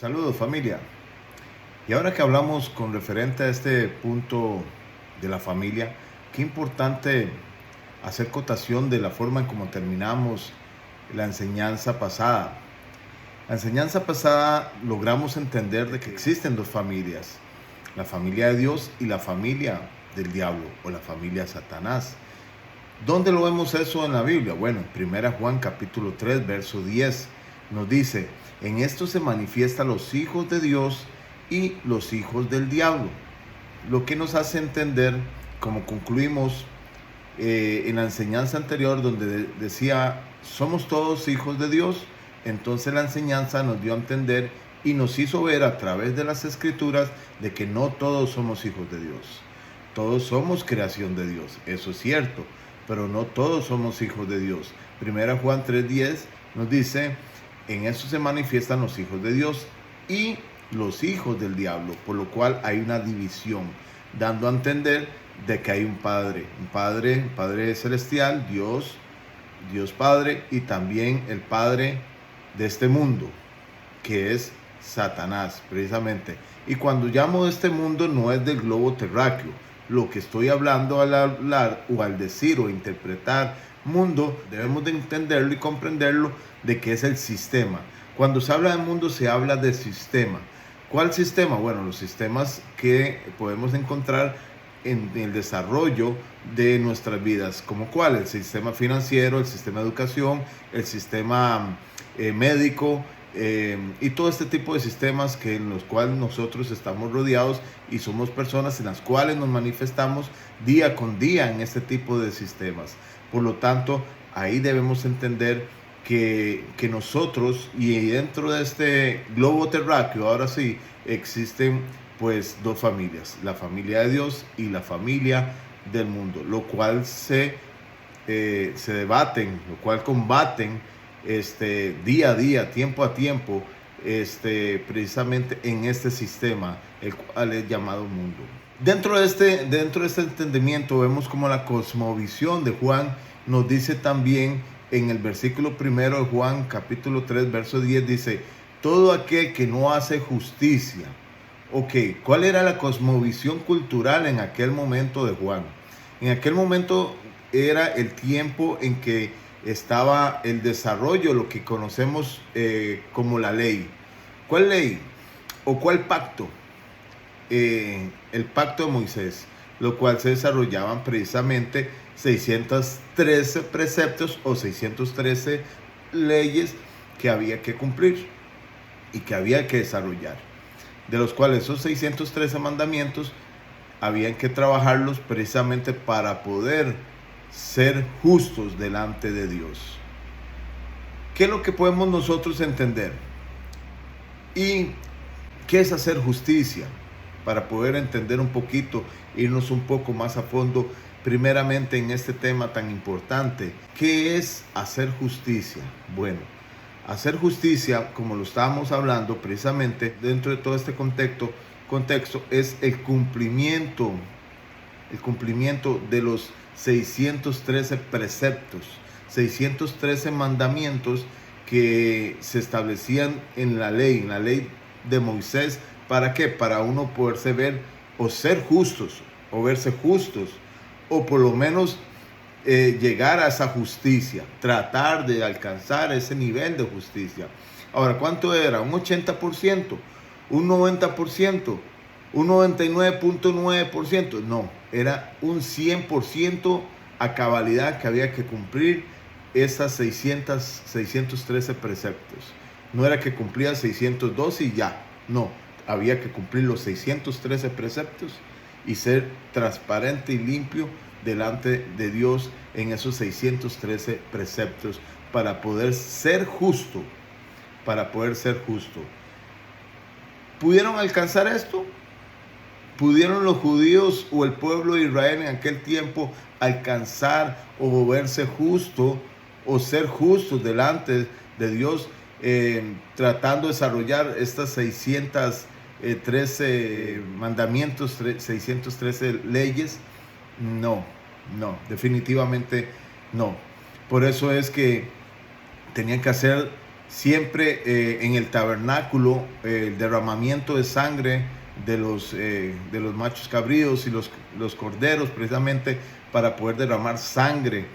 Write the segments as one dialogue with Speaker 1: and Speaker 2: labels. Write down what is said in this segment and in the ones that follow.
Speaker 1: Saludos familia. Y ahora que hablamos con referente a este punto de la familia, qué importante hacer cotación de la forma en cómo terminamos la enseñanza pasada. La enseñanza pasada logramos entender de que existen dos familias, la familia de Dios y la familia del diablo o la familia de Satanás. ¿Dónde lo vemos eso en la Biblia? Bueno, en 1 Juan capítulo 3, verso 10 nos dice: en esto se manifiestan los hijos de Dios y los hijos del diablo. Lo que nos hace entender, como concluimos en la enseñanza anterior, donde decía, somos todos hijos de Dios. Entonces la enseñanza nos dio a entender y nos hizo ver a través de las escrituras de que no todos somos hijos de Dios. Todos somos creación de Dios, eso es cierto, pero no todos somos hijos de Dios. 1 Juan 3:10 nos dice: en eso se manifiestan los hijos de Dios y los hijos del diablo, por lo cual hay una división, dando a entender de que hay un Padre celestial, Dios Padre, y también el Padre de este mundo, que es Satanás, precisamente. Y cuando llamo de este mundo, no es del globo terráqueo. Lo que estoy hablando al hablar o al decir o interpretar mundo, debemos de entenderlo y comprenderlo de que es el sistema. Cuando se habla de mundo, se habla de sistema. ¿Cuál sistema? Bueno, los sistemas que podemos encontrar en el desarrollo de nuestras vidas, como cuál: el sistema financiero, el sistema de educación, el sistema médico, y todo este tipo de sistemas en los cuales nosotros estamos rodeados y somos personas en las cuales nos manifestamos día con día en este tipo de sistemas. Por lo tanto, ahí debemos entender que nosotros, y dentro de este globo terráqueo, ahora sí, existen pues dos familias, la familia de Dios y la familia del mundo, lo cual se debaten, lo cual combaten día a día, tiempo a tiempo, precisamente en este sistema, el cual es llamado mundo. Dentro de este entendimiento vemos como la cosmovisión de Juan nos dice también en el versículo primero de Juan capítulo 3 verso 10, dice: todo aquel que no hace justicia. Ok, ¿cuál era la cosmovisión cultural en aquel momento de Juan? En aquel momento era el tiempo en que estaba el desarrollo, lo que conocemos como la ley. ¿Cuál ley? ¿O cuál pacto? El pacto de Moisés, lo cual se desarrollaban precisamente 613 preceptos o 613 leyes que había que cumplir y que había que desarrollar, de los cuales esos 613 mandamientos habían que trabajarlos precisamente para poder ser justos delante de Dios. ¿Qué es lo que podemos nosotros entender? ¿Y qué es hacer justicia? Para poder entender un poquito, irnos un poco más a fondo, primeramente en este tema tan importante. ¿Qué es hacer justicia? Bueno, hacer justicia, como lo estábamos hablando precisamente dentro de todo este contexto es el cumplimiento de los 613 preceptos, 613 mandamientos que se establecían en la ley de Moisés. ¿Para qué? Para uno poderse ver o ser justos, o verse justos, o por lo menos llegar a esa justicia, tratar de alcanzar ese nivel de justicia. Ahora, ¿cuánto era? ¿Un 80%? ¿Un 90%? ¿Un 99.9%? No, era un 100% a cabalidad que había que cumplir esas 613 preceptos. No era que cumplía 602 y ya, no. Había que cumplir los 613 preceptos y ser transparente y limpio delante de Dios en esos 613 preceptos para poder ser justo, ¿Pudieron alcanzar esto? ¿Pudieron los judíos o el pueblo de Israel en aquel tiempo alcanzar o verse justo o ser justos delante de Dios, tratando de desarrollar estas 613 mandamientos, 613 leyes? No, definitivamente no. Por eso es que tenían que hacer siempre en el tabernáculo el derramamiento de sangre de los machos cabríos y los corderos, precisamente para poder derramar sangre,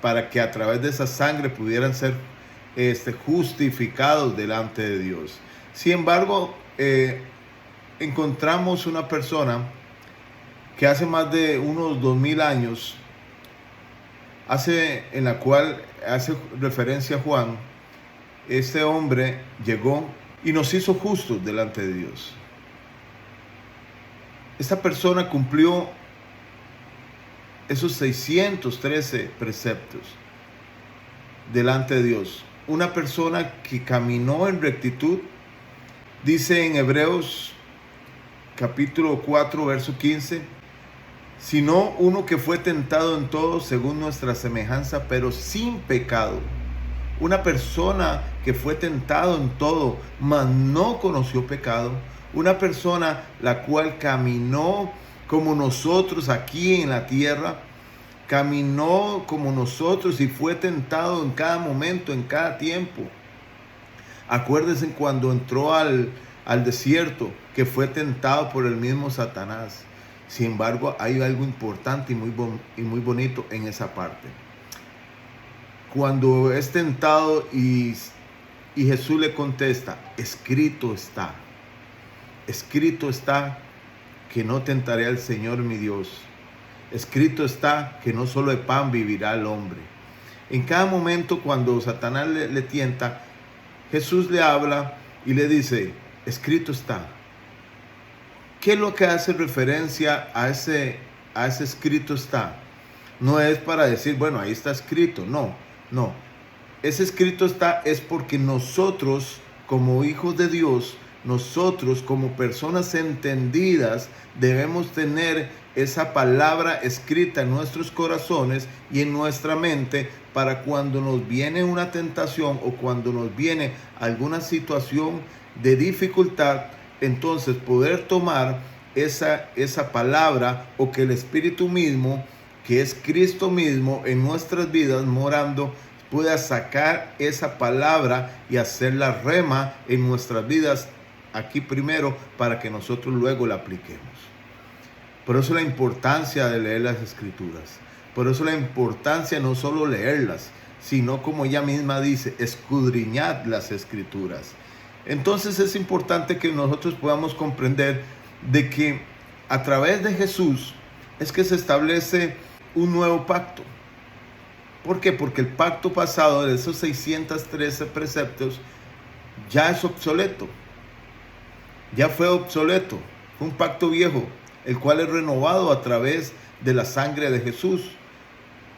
Speaker 1: para que a través de esa sangre pudieran ser justificados delante de Dios. Sin embargo, encontramos una persona que hace más de unos 2000 años, en la cual hace referencia Juan. Este hombre llegó y nos hizo justos delante de Dios. Esta persona cumplió esos 613 preceptos delante de Dios. Una persona que caminó en rectitud. Dice en Hebreos capítulo 4, verso 15, sino uno que fue tentado en todo según nuestra semejanza, pero sin pecado. Una persona que fue tentado en todo, mas no conoció pecado. Una persona la cual caminó como nosotros aquí en la tierra, caminó como nosotros y fue tentado en cada momento, en cada tiempo. Acuérdense cuando entró al desierto, que fue tentado por el mismo Satanás. Sin embargo, hay algo importante y muy bonito en esa parte. Cuando es tentado y Jesús le contesta, escrito está que no tentaré al Señor mi Dios. Escrito está que no solo de pan vivirá el hombre. En cada momento cuando Satanás le tienta, Jesús le habla y le dice, escrito está. ¿Qué es lo que hace referencia a ese escrito está? No es para decir, bueno, ahí está escrito. No. Ese escrito está es porque nosotros, como hijos de Dios, nosotros como personas entendidas, debemos tener esa palabra escrita en nuestros corazones y en nuestra mente, para cuando nos viene una tentación o cuando nos viene alguna situación de dificultad, entonces poder tomar esa palabra, o que el Espíritu mismo, que es Cristo mismo en nuestras vidas morando, pueda sacar esa palabra y hacerla rema en nuestras vidas aquí primero, para que nosotros luego la apliquemos. Por eso la importancia de leer las Escrituras. Por eso la importancia no solo leerlas, sino, como ella misma dice, escudriñad las Escrituras. Entonces es importante que nosotros podamos comprender de que a través de Jesús es que se establece un nuevo pacto. ¿Por qué? Porque el pacto pasado de esos 613 preceptos ya es obsoleto. Ya fue obsoleto. Fue un pacto viejo, el cual es renovado a través de la sangre de Jesús,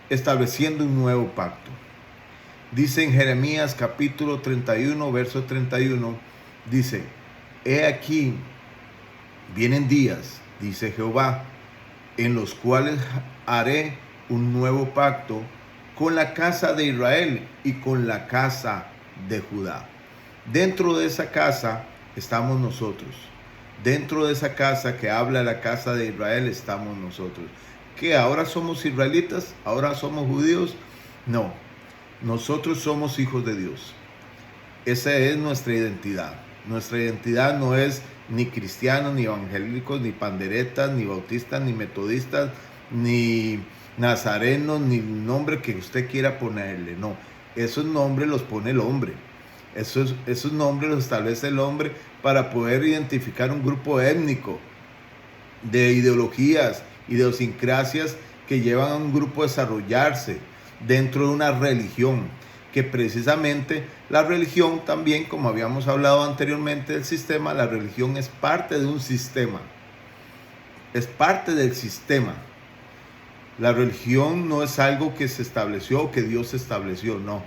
Speaker 1: estableciendo un nuevo pacto. Dice en Jeremías capítulo 31, verso 31, dice, he aquí, vienen días, dice Jehová, en los cuales haré un nuevo pacto con la casa de Israel y con la casa de Judá. Dentro de esa casa estamos nosotros. Dentro de esa casa que habla la casa de Israel estamos nosotros. ¿Qué? ¿Ahora somos israelitas? ¿Ahora somos judíos? No. Nosotros somos hijos de Dios. Esa es nuestra identidad. Nuestra identidad no es ni cristianos, ni evangélicos, ni panderetas, ni bautistas, ni metodistas, ni nazarenos, ni el nombre que usted quiera ponerle. No, esos nombres los pone el hombre. Esos nombres los establece el hombre para poder identificar un grupo étnico de ideologías, idiosincrasias que llevan a un grupo a desarrollarse dentro de una religión, que precisamente la religión también, como habíamos hablado anteriormente del sistema, la religión es parte de un sistema, es parte del sistema. La religión no es algo que se estableció o que Dios estableció, no.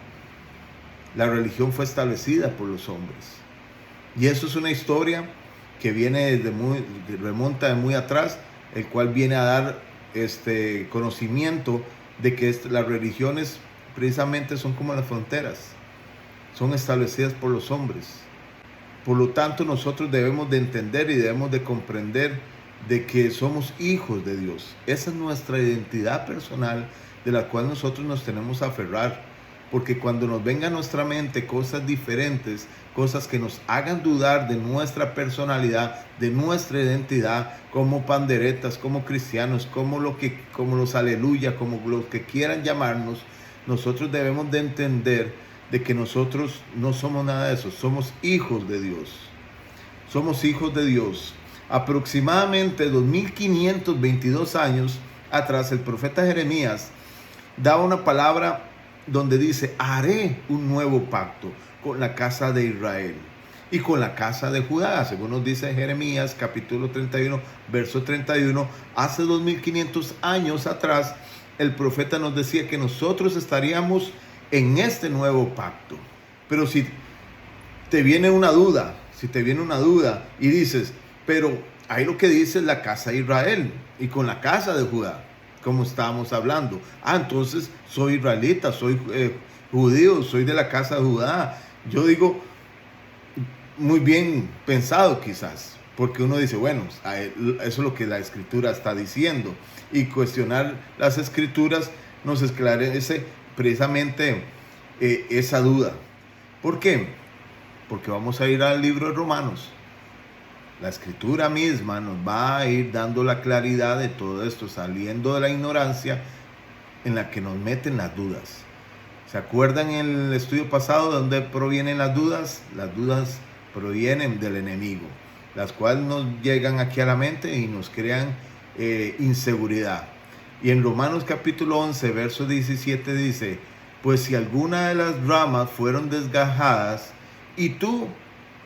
Speaker 1: La religión fue establecida por los hombres. Y eso es una historia que viene remonta de muy atrás, el cual viene a dar conocimiento de que las religiones precisamente son como las fronteras, son establecidas por los hombres. Por lo tanto, nosotros debemos de entender y debemos de comprender de que somos hijos de Dios. Esa es nuestra identidad personal, de la cual nosotros nos tenemos que aferrar. porque cuando nos venga a nuestra mente cosas diferentes, cosas que nos hagan dudar de nuestra personalidad, de nuestra identidad, como panderetas, como cristianos, como los aleluya, como los que quieran llamarnos, nosotros debemos de entender de que nosotros no somos nada de eso, somos hijos de Dios. Somos hijos de Dios. Aproximadamente 2522 años atrás, el profeta Jeremías da una palabra donde dice: haré un nuevo pacto con la casa de Israel y con la casa de Judá. Según nos dice Jeremías capítulo 31, verso 31, hace 2500 años atrás, el profeta nos decía que nosotros estaríamos en este nuevo pacto. Pero si te viene una duda, y dices, pero ahí lo que dice es la casa de Israel y con la casa de Judá, como estábamos hablando. Entonces soy israelita, soy judío, soy de la casa de Judá. Yo digo, muy bien pensado quizás, porque uno dice, bueno, eso es lo que la escritura está diciendo, y cuestionar las escrituras nos esclarece precisamente esa duda. ¿Por qué? Porque vamos a ir al libro de Romanos. La escritura misma nos va a ir dando la claridad de todo esto, saliendo de la ignorancia en la que nos meten las dudas. ¿Se acuerdan en el estudio pasado de dónde provienen las dudas? Las dudas provienen del enemigo, las cuales nos llegan aquí a la mente y nos crean inseguridad. Y en Romanos capítulo 11, verso 17 dice: pues si alguna de las ramas fueron desgajadas, y tú,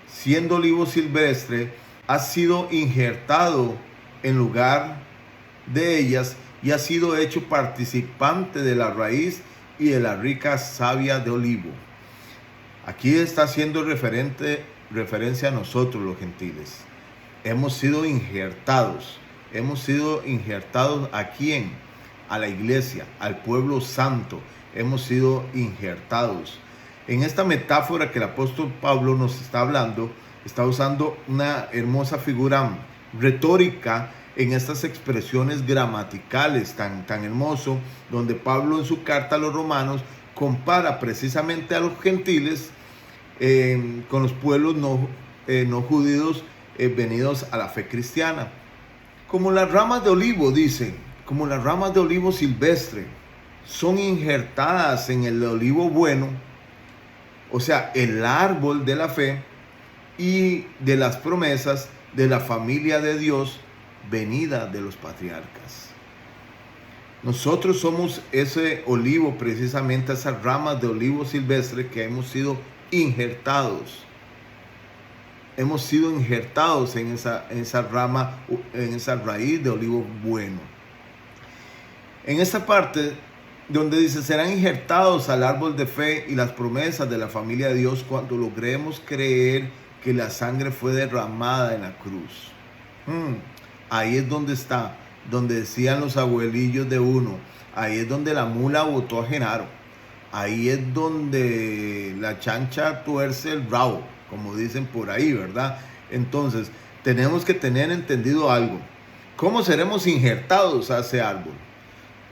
Speaker 1: siendo olivo silvestre, has sido injertado en lugar de ellas y has sido hecho participante de la raíz y de la rica savia de olivo. Aquí está haciendo referencia a nosotros los gentiles. Hemos sido injertados. ¿Hemos sido injertados a quién? A la iglesia, al pueblo santo. Hemos sido injertados. En esta metáfora que el apóstol Pablo nos está hablando, está usando una hermosa figura retórica en estas expresiones gramaticales tan hermoso, donde Pablo en su carta a los romanos compara precisamente a los gentiles con los pueblos no judíos venidos a la fe cristiana. Como las ramas de olivo, dice, como las ramas de olivo silvestre son injertadas en el olivo bueno, o sea, el árbol de la fe y de las promesas de la familia de Dios venida de los patriarcas. Nosotros somos ese olivo, precisamente esas ramas de olivo silvestre que hemos sido injertados. Hemos sido injertados en esa rama, en esa raíz de olivo bueno. En esta parte donde dice: serán injertados al árbol de fe y las promesas de la familia de Dios cuando logremos creer que la sangre fue derramada en la cruz. Ahí es donde está, donde decían los abuelillos de uno, ahí es donde la mula botó a Genaro, ahí es donde la chancha tuerce el rabo, como dicen por ahí, ¿verdad? Entonces, tenemos que tener entendido algo. ¿Cómo seremos injertados a ese árbol?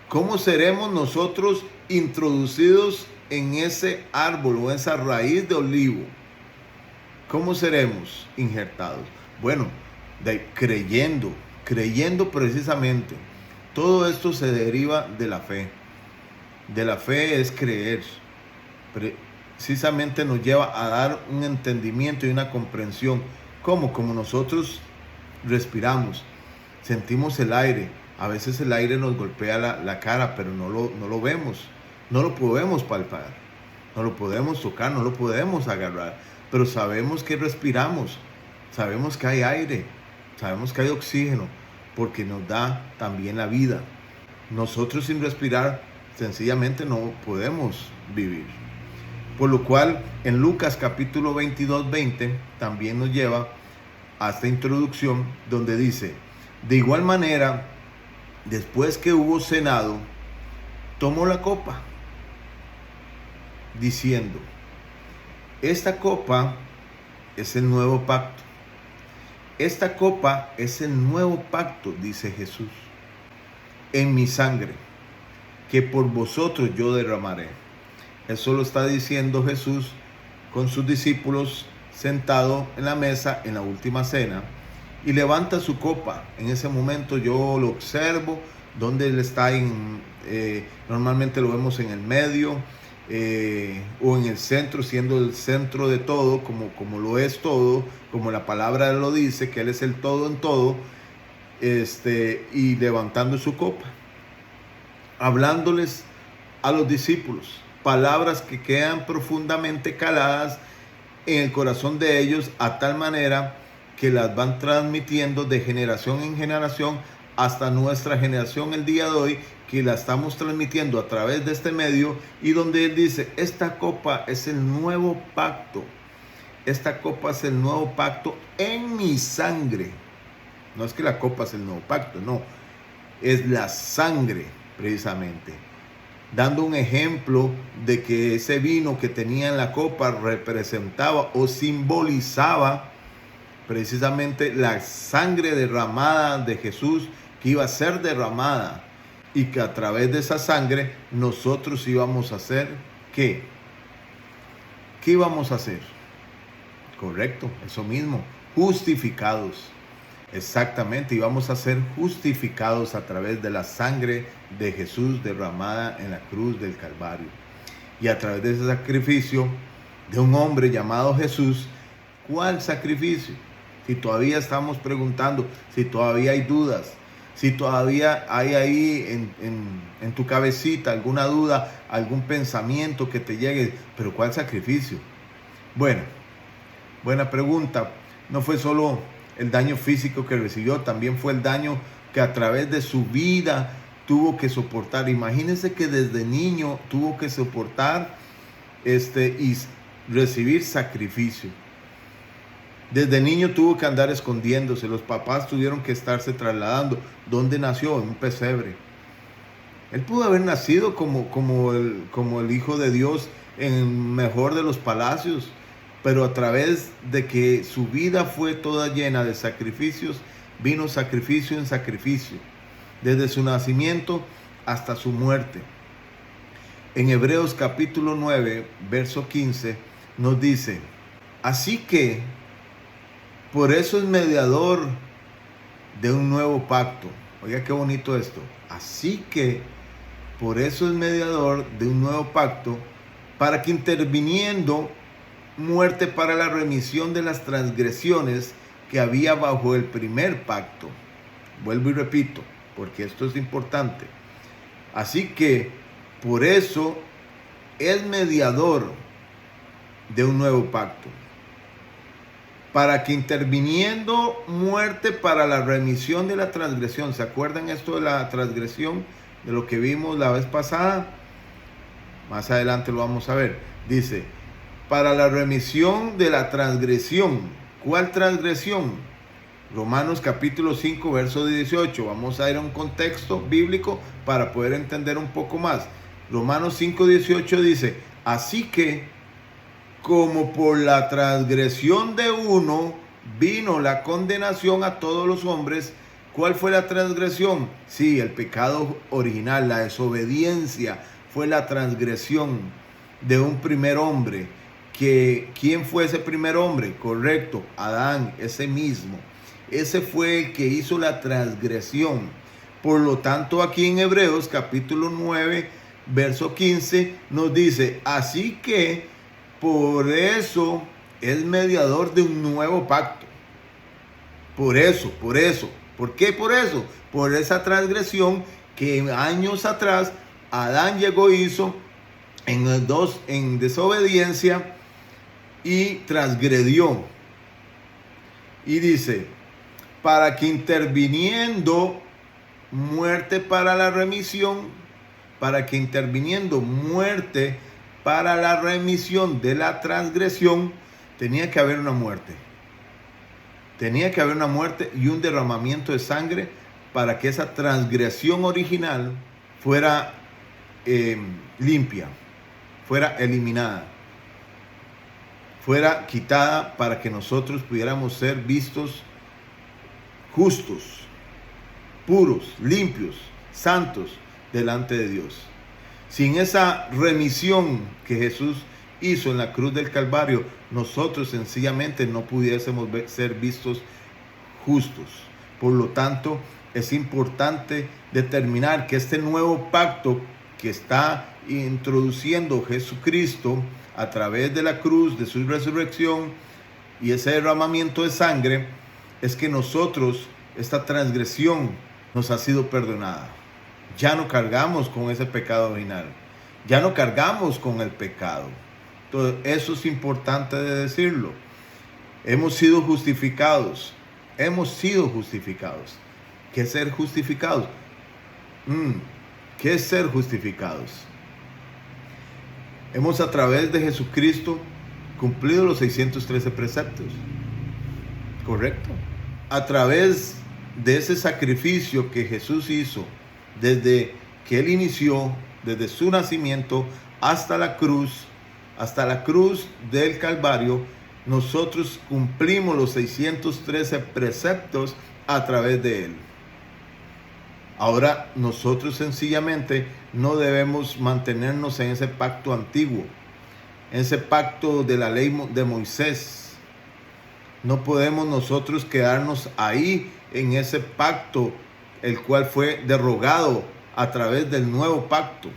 Speaker 1: ¿Cómo seremos nosotros introducidos en ese árbol o esa raíz de olivo? ¿Cómo seremos injertados? Bueno, creyendo precisamente. Todo esto se deriva de la fe. De la fe es creer. Precisamente nos lleva a dar un entendimiento y una comprensión. ¿Cómo? Como nosotros respiramos, sentimos el aire. A veces el aire nos golpea la cara, pero no lo vemos. No lo podemos palpar. No lo podemos tocar, no lo podemos agarrar. Pero sabemos que respiramos. Sabemos que hay aire. Sabemos que hay oxígeno, porque nos da también la vida. Nosotros sin respirar, sencillamente no podemos vivir. Por lo cual, en Lucas capítulo 22, 20, también nos lleva a esta introducción donde dice: de igual manera, después que hubo cenado, tomó la copa, diciendo: esta copa es el nuevo pacto. Esta copa es el nuevo pacto, dice Jesús, en mi sangre, que por vosotros yo derramaré. Eso lo está diciendo Jesús con sus discípulos sentado en la mesa en la última cena y levanta su copa. En ese momento yo lo observo, donde él está normalmente lo vemos en el medio o en el centro, siendo el centro de todo, como lo es todo, como la palabra lo dice, que él es el todo en todo, y levantando su copa, hablándoles a los discípulos, palabras que quedan profundamente caladas en el corazón de ellos, a tal manera que las van transmitiendo de generación en generación hasta nuestra generación el día de hoy, que la estamos transmitiendo a través de este medio, y donde él dice: esta copa es el nuevo pacto, esta copa es el nuevo pacto en mi sangre. No es que la copa es el nuevo pacto, no, es la sangre precisamente, dando un ejemplo de que ese vino que tenía en la copa representaba o simbolizaba precisamente la sangre derramada de Jesús, que iba a ser derramada, y que a través de esa sangre nosotros íbamos a hacer ¿qué? ¿Qué íbamos a hacer? Correcto, eso mismo, justificados. Exactamente, íbamos a ser justificados a través de la sangre de Jesús derramada en la cruz del Calvario. Y a través de ese sacrificio de un hombre llamado Jesús. ¿Cuál sacrificio? Si todavía estamos preguntando, si todavía hay dudas, si todavía hay ahí en tu cabecita alguna duda, algún pensamiento que te llegue, pero ¿cuál sacrificio? Bueno, buena pregunta. No fue solo el daño físico que recibió, también fue el daño que a través de su vida tuvo que soportar. Imagínense que desde niño tuvo que soportar y recibir sacrificio. Desde niño tuvo que andar escondiéndose. Los papás tuvieron que estarse trasladando. ¿Dónde nació? En un pesebre. Él pudo haber nacido como el Hijo de Dios en el mejor de los palacios, pero a través de que su vida fue toda llena de sacrificios, vino sacrificio en sacrificio, desde su nacimiento hasta su muerte. En Hebreos capítulo 9, verso 15, nos dice: así que por eso es mediador de un nuevo pacto. Oiga qué bonito esto. Así que por eso es mediador de un nuevo pacto, para que interviniendo muerte para la remisión de las transgresiones que había bajo el primer pacto. Vuelvo y repito, porque esto es importante. Así que por eso es mediador de un nuevo pacto, para que interviniendo muerte para la remisión de la transgresión. ¿Se acuerdan esto de la transgresión, de lo que vimos la vez pasada? Más adelante lo vamos a ver. Dice: para la remisión de la transgresión. ¿Cuál transgresión? Romanos capítulo 5, verso 18. Vamos a ir a un contexto bíblico para poder entender un poco más. Romanos 5, 18 dice: así que, como por la transgresión de uno vino la condenación a todos los hombres. ¿Cuál fue la transgresión? Sí, el pecado original, la desobediencia, fue la transgresión de un primer hombre. ¿Quién fue ese primer hombre? Correcto, Adán, ese mismo. Ese fue el que hizo la transgresión. Por lo tanto, aquí en Hebreos capítulo 9, verso 15, nos dice: así que por eso es mediador de un nuevo pacto. Por eso. ¿Por qué por eso? Por esa transgresión que años atrás Adán llegó y hizo en desobediencia y transgredió. Y dice: para que interviniendo muerte para la remisión, para la remisión de la transgresión, tenía que haber una muerte. Tenía que haber una muerte y un derramamiento de sangre para que esa transgresión original fuera limpia, fuera eliminada, fuera quitada, para que nosotros pudiéramos ser vistos justos, puros, limpios, santos delante de Dios. Sin esa remisión que Jesús hizo en la cruz del Calvario, nosotros sencillamente no pudiésemos ser vistos justos. Por lo tanto, es importante determinar que este nuevo pacto que está introduciendo Jesucristo a través de la cruz, de su resurrección y ese derramamiento de sangre, es que nosotros, esta transgresión nos ha sido perdonada. Ya no cargamos con ese pecado original. Ya no cargamos con el pecado. Entonces, eso es importante de decirlo. Hemos sido justificados. Hemos sido justificados. ¿Qué es ser justificados? ¿Qué es ser justificados? Hemos a través de Jesucristo cumplido los 613 preceptos. ¿Correcto? A través de ese sacrificio que Jesús hizo desde que Él inició, desde su nacimiento hasta la cruz del Calvario, nosotros cumplimos los 613 preceptos a través de Él. Ahora nosotros sencillamente no debemos mantenernos en ese pacto antiguo, en ese pacto de la ley de Moisés. No podemos nosotros quedarnos ahí en ese pacto, el cual fue derogado a través del nuevo pacto.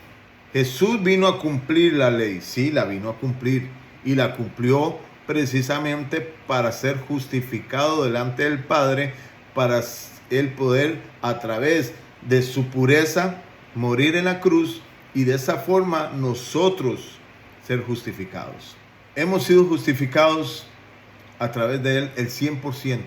Speaker 1: Jesús vino a cumplir la ley, sí, la vino a cumplir, y la cumplió precisamente para ser justificado delante del Padre, para Él poder a través de su pureza morir en la cruz y de esa forma nosotros ser justificados. Hemos sido justificados a través de Él el 100%,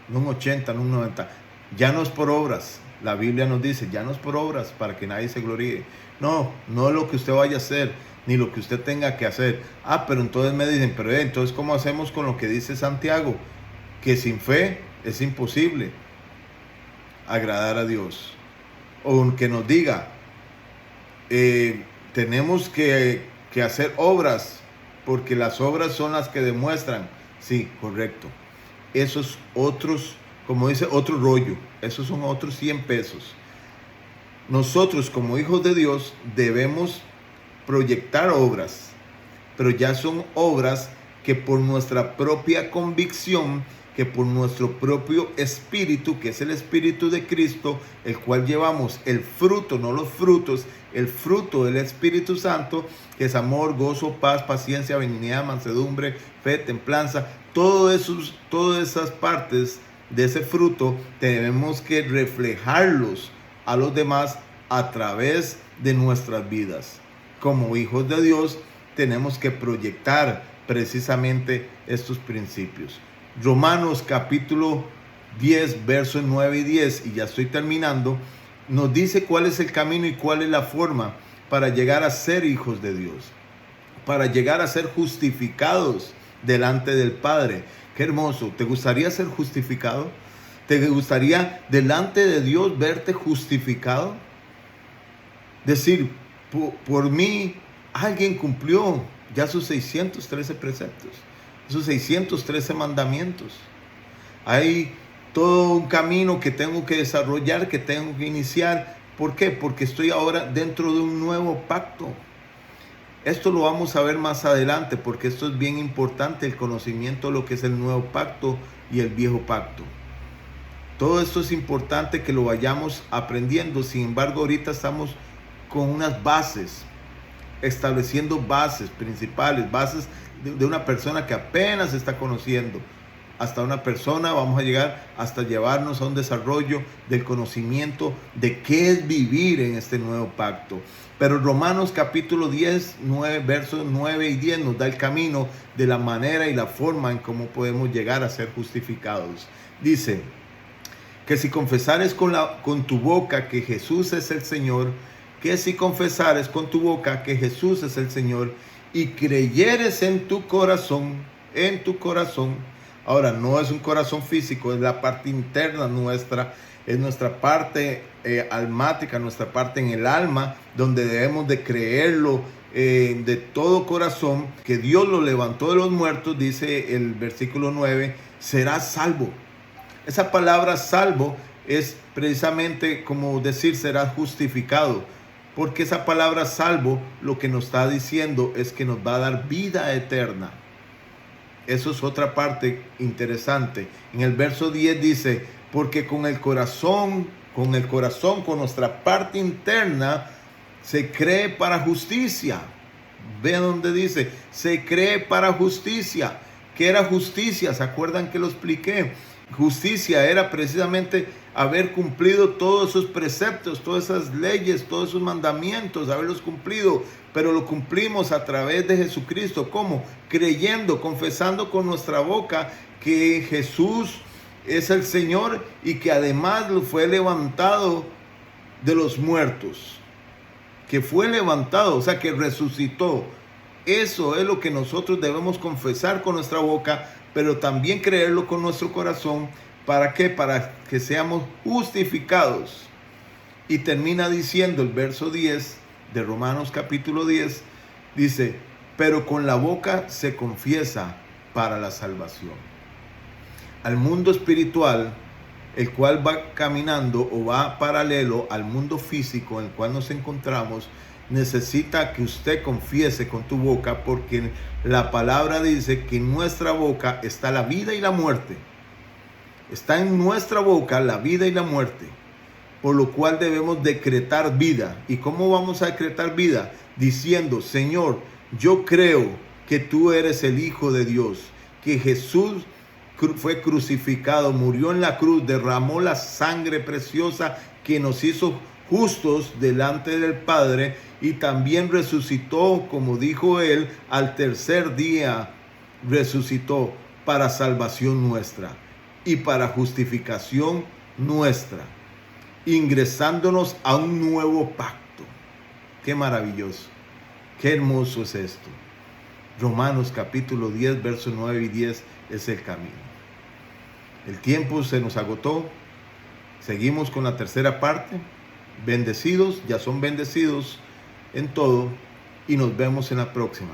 Speaker 1: no un 80, no un 90. Ya no es por obras. La Biblia nos dice, ya no es por obras para que nadie se gloríe. No es lo que usted vaya a hacer, ni lo que usted tenga que hacer. Pero entonces me dicen, pero entonces ¿cómo hacemos con lo que dice Santiago? Que sin fe es imposible agradar a Dios. O que nos diga, tenemos que hacer obras, porque las obras son las que demuestran. Sí, correcto. Esos otros, como dice, otro rollo. Esos son otros 100 pesos. Nosotros como hijos de Dios debemos proyectar obras, pero ya son obras que por nuestra propia convicción, que por nuestro propio espíritu, que es el espíritu de Cristo, el cual llevamos el fruto, no los frutos, el fruto del Espíritu Santo, que es amor, gozo, paz, paciencia, benignidad, mansedumbre, fe, templanza. Todas esas partes de ese fruto tenemos que reflejarlos a los demás a través de nuestras vidas. Como hijos de Dios tenemos que proyectar precisamente estos principios. Romanos capítulo 10, versos 9 y 10, y ya estoy terminando, nos dice cuál es el camino y cuál es la forma para llegar a ser hijos de Dios, para llegar a ser justificados delante del Padre. Qué hermoso. ¿Te gustaría ser justificado? ¿Te gustaría delante de Dios verte justificado? Decir, por mí alguien cumplió ya sus 613 preceptos, sus 613 mandamientos. Hay todo un camino que tengo que desarrollar, que tengo que iniciar. ¿Por qué? Porque estoy ahora dentro de un nuevo pacto. Esto lo vamos a ver más adelante, porque esto es bien importante, el conocimiento de lo que es el nuevo pacto y el viejo pacto. Todo esto es importante que lo vayamos aprendiendo. Sin embargo, ahorita estamos con unas bases, estableciendo bases principales, bases de una persona que apenas está conociendo. Hasta una persona, vamos a llegar hasta llevarnos a un desarrollo del conocimiento de qué es vivir en este nuevo pacto. Pero Romanos capítulo 10, versos 9 y 10 nos da el camino de la manera y la forma en cómo podemos llegar a ser justificados. Dice que si confesares con tu boca que Jesús es el Señor, que si confesares con tu boca que Jesús es el Señor y creyeres en tu corazón, ahora no es un corazón físico, es la parte interna nuestra, es nuestra parte almática, nuestra parte en el alma, donde debemos de creerlo de todo corazón, que Dios lo levantó de los muertos, dice el versículo 9, serás salvo. Esa palabra salvo es precisamente como decir serás justificado. porque esa palabra salvo lo que nos está diciendo es que nos va a dar vida eterna. Eso es otra parte interesante. En el verso 10 dice, porque con nuestra parte interna, se cree para justicia. Vean donde dice, se cree para justicia. ¿Qué era justicia? ¿Se acuerdan que lo expliqué? Justicia era precisamente haber cumplido todos esos preceptos, todas esas leyes, todos esos mandamientos, haberlos cumplido, pero lo cumplimos a través de Jesucristo. ¿Cómo? Creyendo, confesando con nuestra boca que Jesús es el Señor y que además fue levantado de los muertos. Que fue levantado, o sea, que resucitó. Eso es lo que nosotros debemos confesar con nuestra boca, pero también creerlo con nuestro corazón. ¿Para qué? Para que seamos justificados. Y termina diciendo el verso 10 de Romanos capítulo 10, dice, pero con la boca se confiesa para la salvación. Al mundo espiritual, el cual va caminando o va paralelo al mundo físico en el cual nos encontramos, necesita que usted confiese con tu boca, porque la palabra dice que en nuestra boca está la vida y la muerte. Está en nuestra boca la vida y la muerte, por lo cual debemos decretar vida. ¿Y cómo vamos a decretar vida? Diciendo, Señor, yo creo que tú eres el Hijo de Dios, que Jesús fue crucificado, murió en la cruz, derramó la sangre preciosa que nos hizo justos delante del Padre, y también resucitó, como dijo él, al tercer día resucitó para salvación nuestra y para justificación nuestra, ingresándonos a un nuevo pacto. Qué maravilloso, qué hermoso es esto. Romanos capítulo 10, versos 9 y 10 es el camino. El tiempo se nos agotó. Seguimos con la tercera parte. Bendecidos, ya son bendecidos en todo, y nos vemos en la próxima.